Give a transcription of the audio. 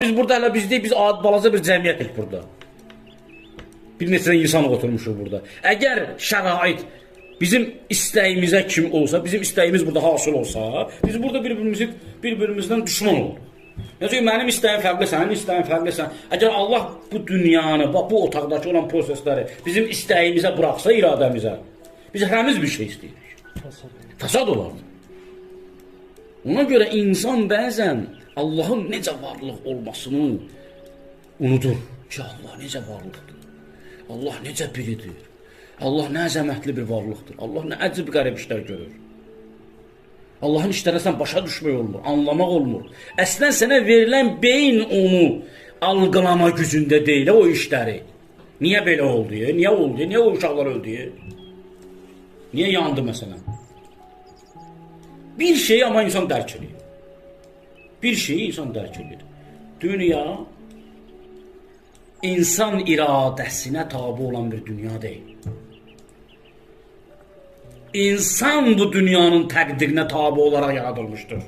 Biz burada hələ biz deyik, biz balaca bir cəmiyyətik burada. Bir neçə insan oturmuşuq burada. Əgər şərait bizim istəyimizə kim olsa, bizim istəyimiz burada hasıl olsa, biz burada bir-birimizdən düşman oluruz. Çünki mənim istəyim fərqli, sənin istəyin fərqli. Əgər Allah bu dünyanı, bu otaqdakı olan prosesləri bizim istəyimizə bıraxsa, iradəmizə, biz hərəmiz bir şey istəyirik. Fasad olardı. Ona görə insan bəzən Allahın necə varlıq olmasını unudur ki, Allah necə varlıqdır. Allah necə biridir. Allah nə əzəmətli bir varlıqdır. Allah nə əcib qərib işlər görür. Allahın işlərinə sən başa düşmək olmur, anlamaq olmur. Əslən sənə verilən beyin onu algılama gücündə deyil o işləri. Niyə belə oldu? Niyə oldu? Niyə o uşaqlar öldü? Niyə yandı məsələn? Bir şeyi ama insan dərk edir. Bir şeyi insan dərk edir. Dünya insan iradəsinə tabi olan bir dünya deyil. İnsan bu dünyanın təqdirinə tabi olaraq yaradılmışdır.